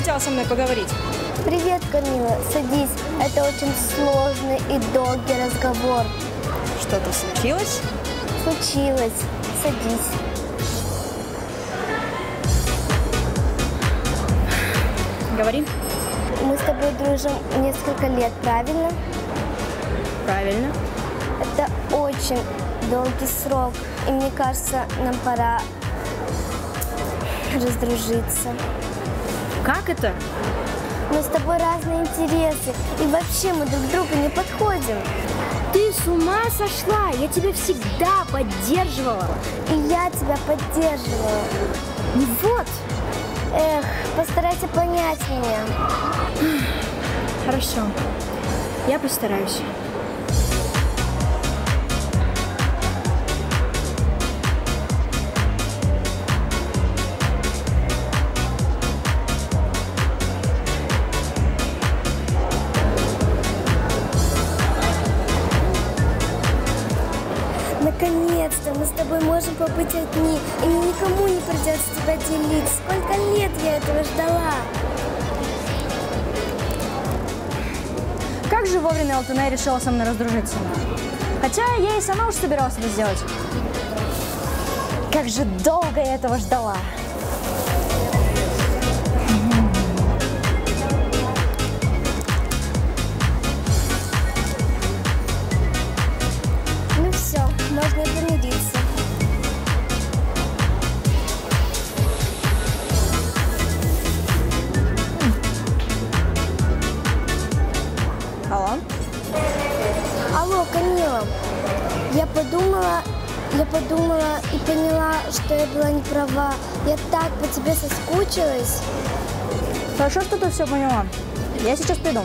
хотела со мной поговорить? Привет, Камила. Садись. Это очень сложный и долгий разговор. Что-то случилось? Случилось. Садись. Говори. Мы с тобой дружим несколько лет, правильно? Правильно. Это очень долгий срок. И мне кажется, нам пора раздружиться. Как это? Мы с тобой разные интересы. И вообще мы друг другу не подходим. Ты с ума сошла? Я тебя всегда поддерживала. И я тебя поддерживаю. Ну вот. Эх, постарайся понять меня. Хорошо. Я постараюсь. Наконец-то мы с тобой можем побыть одни, и мне никому не придется тебя делить. Сколько лет я этого ждала. Как же вовремя Алтынай решила со мной раздружиться? Хотя я и сама уже собиралась это сделать. Как же долго я этого ждала. Ну все, можно и помириться. Алло? Алло, Камила. Я подумала и поняла, что я была не права. Я так по тебе соскучилась. Хорошо, что ты все поняла. Я сейчас приду.